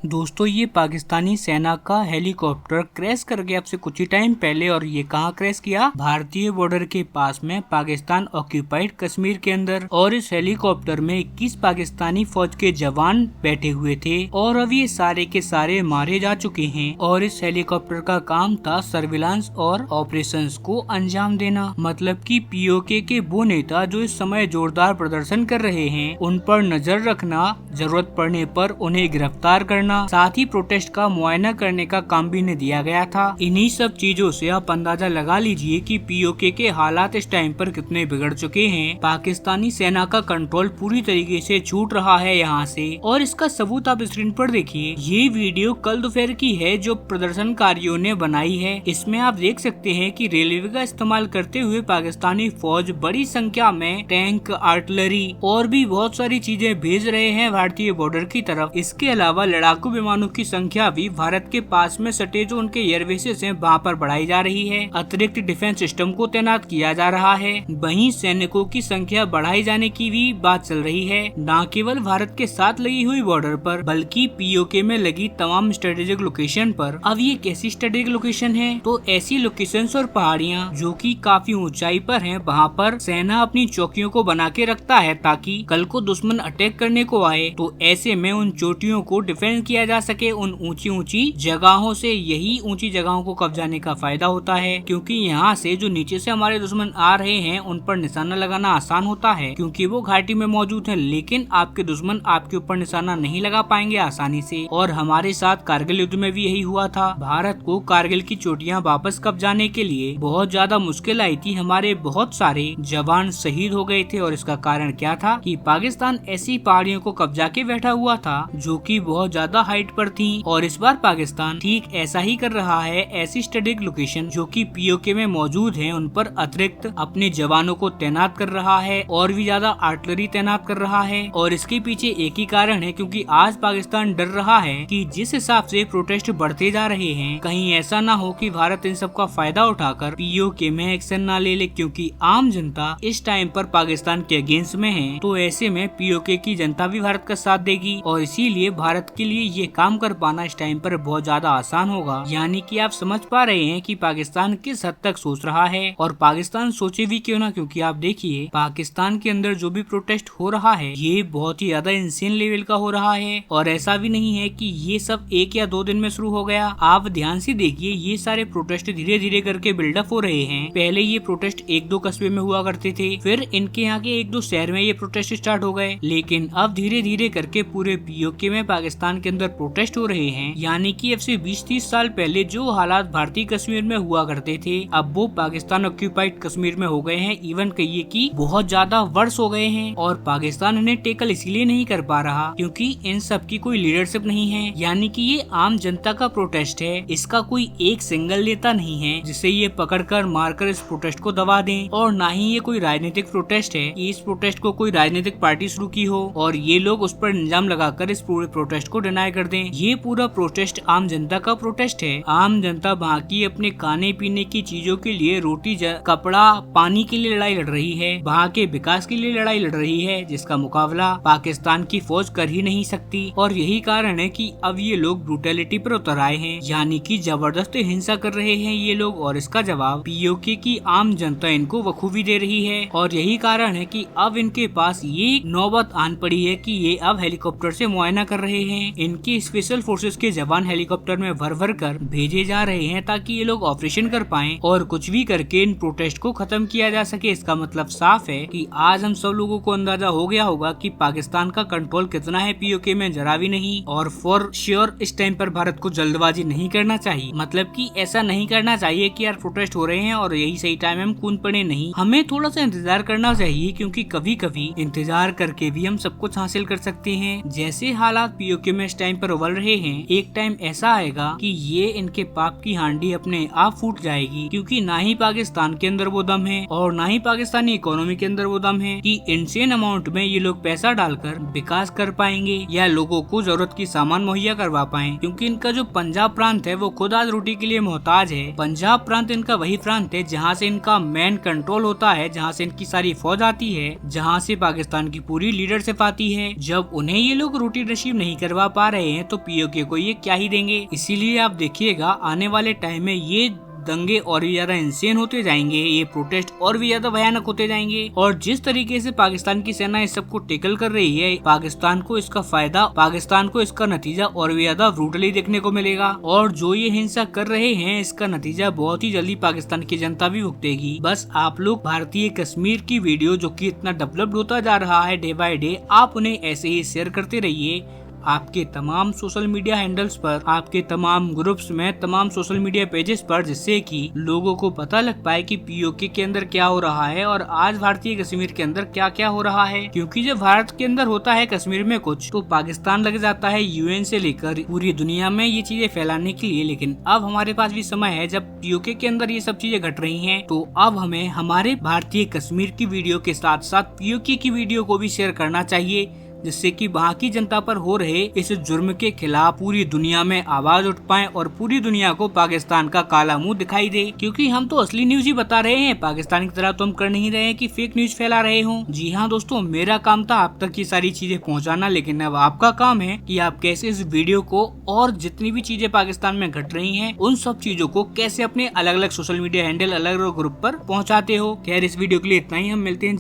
दोस्तों ये पाकिस्तानी सेना का हेलीकॉप्टर क्रैश कर गया आपसे कुछ ही टाइम पहले। और ये कहाँ क्रैश किया? भारतीय बॉर्डर के पास में पाकिस्तान ऑक्यूपाइड कश्मीर के अंदर। और इस हेलीकॉप्टर में 21 पाकिस्तानी फौज के जवान बैठे हुए थे और अब ये सारे के सारे मारे जा चुके हैं। और इस हेलीकॉप्टर का काम था सर्विलांस और ऑपरेशंस को अंजाम देना। मतलब कि पीओके के वो नेता जो इस समय जोरदार प्रदर्शन कर रहे हैं उन पर नजर रखना, जरूरत पड़ने पर उन्हें गिरफ्तार करना, साथ ही प्रोटेस्ट का मुआयना करने का काम भी इन्हें दिया गया था। इन्हीं सब चीजों से आप अंदाजा लगा लीजिए कि पीओके के हालात इस टाइम पर कितने बिगड़ चुके हैं। पाकिस्तानी सेना का कंट्रोल पूरी तरीके से छूट रहा है यहाँ से। और इसका सबूत आप स्क्रीन पर देखिए। ये वीडियो कल दोपहर की है जो प्रदर्शनकारियों ने बनाई है। इसमें आप देख सकते हैं कि रेलवे का इस्तेमाल करते हुए पाकिस्तानी फौज बड़ी संख्या में टैंक, आर्टिलरी और भी बहुत सारी चीजें भेज रहे हैं भारतीय बॉर्डर की तरफ। इसके अलावा लड़ाकू विमानों की संख्या भी भारत के पास में सटे जो उनके एयरबेसेस हैं वहाँ पर बढ़ाई जा रही है। अतिरिक्त डिफेंस सिस्टम को तैनात किया जा रहा है। वहीं सैनिकों की संख्या बढ़ाई जाने की भी बात चल रही है। न केवल भारत के साथ लगी हुई बॉर्डर पर बल्कि पीओके में लगी तमाम स्ट्रेटेजिक लोकेशन पर। अब ये कैसी स्ट्रेटेजिक लोकेशन है? तो ऐसी लोकेशंस और पहाड़ियाँ जो कि काफी ऊंचाई पर हैं, वहाँ पर सेना अपनी चौकियों को बना के रखता है ताकि कल को दुश्मन अटैक करने को आए तो ऐसे में उन चोटियों को डिफेंड किया जा सके उन ऊंची ऊंची जगहों से। यही ऊंची जगहों को कब्जाने का फायदा होता है क्योंकि यहाँ से जो नीचे से हमारे दुश्मन आ रहे हैं उन पर निशाना लगाना आसान होता है क्योंकि वो घाटी में मौजूद है। लेकिन आपके दुश्मन आपके ऊपर निशाना नहीं लगा पाएंगे आसानी से। और हमारे साथ कारगिल युद्ध में भी यही हुआ था। भारत को कारगिल की चोटियाँ वापस कब्जाने के लिए बहुत ज्यादा मुश्किल आई थी। हमारे बहुत सारे जवान शहीद हो गए थे और इसका कारण क्या था कि पाकिस्तान ऐसी पहाड़ियों को कब्जा के बैठा हुआ था जो कि बहुत ज्यादा हाइट पर थी। और इस बार पाकिस्तान ठीक ऐसा ही कर रहा है। ऐसी स्ट्रेटेजिक लोकेशन जो कि पीओके में मौजूद है उन पर अतिरिक्त अपने जवानों को तैनात कर रहा है और भी ज्यादा आर्टिलरी तैनात कर रहा है। और इसके पीछे एक ही कारण है क्योंकि आज पाकिस्तान डर रहा है कि जिस हिसाब से प्रोटेस्ट बढ़ते जा रहे हैं कहीं ऐसा ना हो कि भारत इन सब का फायदा उठाकर पीओके में एक्शन ना ले ले। क्योंकि आम जनता इस टाइम पर पाकिस्तान के अगेंस्ट में है तो ऐसे में पीओके की जनता भी भारत का साथ देगी और इसीलिए भारत के लिए ये काम कर पाना इस टाइम पर बहुत ज्यादा आसान होगा। यानी कि आप समझ पा रहे हैं कि पाकिस्तान किस हद तक सोच रहा है। और पाकिस्तान सोचे भी क्यों ना, क्योंकि आप देखिए पाकिस्तान के अंदर जो भी प्रोटेस्ट हो रहा है ये बहुत ही ज्यादा इंसेन लेवल का हो रहा है। और ऐसा भी नहीं है कि ये सब 1 या 2 दिन में शुरू हो गया। आप ध्यान से देखिए ये सारे प्रोटेस्ट धीरे धीरे करके बिल्डअप हो रहे हैं। पहले ये प्रोटेस्ट 1-2 कस्बे में हुआ करते थे, फिर इनके यहाँ के 1-2 शहर में ये प्रोटेस्ट स्टार्ट हो गए। लेकिन अब धीरे धीरे करके पूरे पीओके में पाकिस्तान के अंदर प्रोटेस्ट हो रहे हैं। यानी कि अब से 20-30 साल पहले जो हालात भारतीय कश्मीर में हुआ करते थे अब वो पाकिस्तान ऑक्यूपाइड कश्मीर में हो गए हैं। इवन कहिए कि बहुत ज्यादा वर्ष हो गए हैं। और पाकिस्तान इन्हें टेकल इसलिए नहीं कर पा रहा क्योंकि इन सब की कोई लीडरशिप नहीं है। यानी कि ये आम जनता का प्रोटेस्ट है, इसका कोई एक सिंगल नेता नहीं है जिसे ये पकड़कर मारकर इस प्रोटेस्ट को दबा दें। और ना ही ये कोई राजनीतिक प्रोटेस्ट है कि इस प्रोटेस्ट को कोई राजनीतिक पार्टी शुरू की हो और ये लोग उस पर इल्जाम लगाकर इस पूरे प्रोटेस्ट को डिनाई कर दें। ये पूरा प्रोटेस्ट आम जनता का प्रोटेस्ट है। आम जनता वहाँ की अपने खाने पीने की चीजों के लिए, रोटी, कपड़ा, पानी के लिए लड़ाई लड़ रही है। वहाँ के विकास के लिए लड़ाई लड़ रही है जिसका मुकाबला पाकिस्तान की फौज कर ही नहीं सकती। और यही कारण है कि अब ये लोग ब्रूटैलिटी पर उतर आए हैं। यानी कि जबरदस्त हिंसा कर रहे हैं ये लोग और इसका जवाब पीओके की आम जनता इनको बखूबी दे रही है। और यही कारण है कि अब इनके पास ये नौबत आन पड़ी है कि ये अब हेलीकॉप्टर से मुआयना कर रहे हैं। इनकी स्पेशल फोर्सेस के जवान हेलीकॉप्टर में भर भर कर भेजे जा रहे हैं ताकि ये लोग ऑपरेशन कर पाएं और कुछ भी करके इन प्रोटेस्ट को खत्म किया जा सके। इसका मतलब साफ है कि आज हम सब लोगों को अंदाजा हो गया होगा कि पाकिस्तान का कंट्रोल कितना है पीओके में, जरा भी नहीं। और फॉर श्योर इस टाइम पर भारत को जल्दबाजी नहीं करना चाहिए। मतलब कि ऐसा नहीं करना चाहिए कि यार प्रोटेस्ट हो रहे हैं और यही सही टाइम है, हम कूद पड़े। नहीं, हमें थोड़ा सा इंतजार करना चाहिए क्योंकि कभी कभी इंतजार करके भी हम सब कुछ हासिल कर सकते हैं। जैसे हालात पीओके में इस टाइम पर उबल रहे हैं, एक टाइम ऐसा आएगा कि ये इनके पाप की हांडी अपने आप फूट जाएगी। क्योंकि ना ही पाकिस्तान के अंदर वो दम है और ना ही पाकिस्तानी इकोनॉमी के अंदर वो दम है कि इनसेन अमाउंट में ये लोग पैसा डालकर विकास कर पाएंगे या लोगों को जरूरत की सामान मुहैया करवा पाए। क्योंकि इनका जो पंजाब प्रांत है वो खुद आज रोटी के लिए मोहताज है। पंजाब प्रांत इनका वही प्रांत है जहाँ से इनका मेन कंट्रोल होता है, जहाँ से इनकी सारी फौज आती है, जहाँ से पाकिस्तान की पूरी लीडरशिप आती है। जब उन्हें ये लोग रोटी नसीब नहीं करवा पा रहे हैं तो पीओके को ये क्या ही देंगे। इसीलिए आप देखिएगा आने वाले टाइम में ये दंगे और भी ज्यादा इंसेन होते जाएंगे, ये प्रोटेस्ट और भी ज्यादा भयानक होते जाएंगे। और जिस तरीके से पाकिस्तान की सेना इस सबको टेकल कर रही है, पाकिस्तान को इसका फायदा, पाकिस्तान को इसका नतीजा और भी ज्यादा ब्रूटली देखने को मिलेगा। और जो ये हिंसा कर रहे हैं इसका नतीजा बहुत ही जल्दी पाकिस्तान की जनता भी भुगतेगी। बस आप लोग भारतीय कश्मीर की वीडियो जो कि इतना डेवलप्ड होता जा रहा है डे बाय डे, आप उन्हें ऐसे ही शेयर करते रहिए आपके तमाम सोशल मीडिया हैंडल्स पर, आपके तमाम ग्रुप्स में, तमाम सोशल मीडिया पेजेस पर, जिससे कि लोगों को पता लग पाए कि पीओके के अंदर क्या हो रहा है और आज भारतीय कश्मीर के अंदर क्या क्या हो रहा है। क्योंकि जब भारत के अंदर होता है कश्मीर में कुछ, तो पाकिस्तान लग जाता है यूएन से लेकर पूरी दुनिया में ये चीजें फैलाने के लिए। लेकिन अब हमारे पास भी समय है, जब पीओके के अंदर ये सब चीजें घट रही है, तो अब हमें हमारे भारतीय कश्मीर की वीडियो के साथ साथ पीओके की वीडियो को भी शेयर करना चाहिए, जिससे कि वहाँ की जनता पर हो रहे इस जुर्म के खिलाफ पूरी दुनिया में आवाज उठ पाए और पूरी दुनिया को पाकिस्तान का काला मुंह दिखाई दे। क्योंकि हम तो असली न्यूज ही बता रहे हैं, पाकिस्तान की तरह तो हम कर नहीं रहे हैं कि फेक न्यूज फैला रहे हो। जी हाँ दोस्तों, मेरा काम था आप तक ये सारी चीजें पहुँचाना, लेकिन अब आपका काम है कि आप कैसे इस वीडियो को और जितनी भी चीजें पाकिस्तान में घट रही है उन सब चीजों को कैसे अपने अलग अलग सोशल मीडिया हैंडल, अलग अलग ग्रुप पर पहुँचाते हो। खैर इस वीडियो के लिए इतना ही, हम मिलते हैं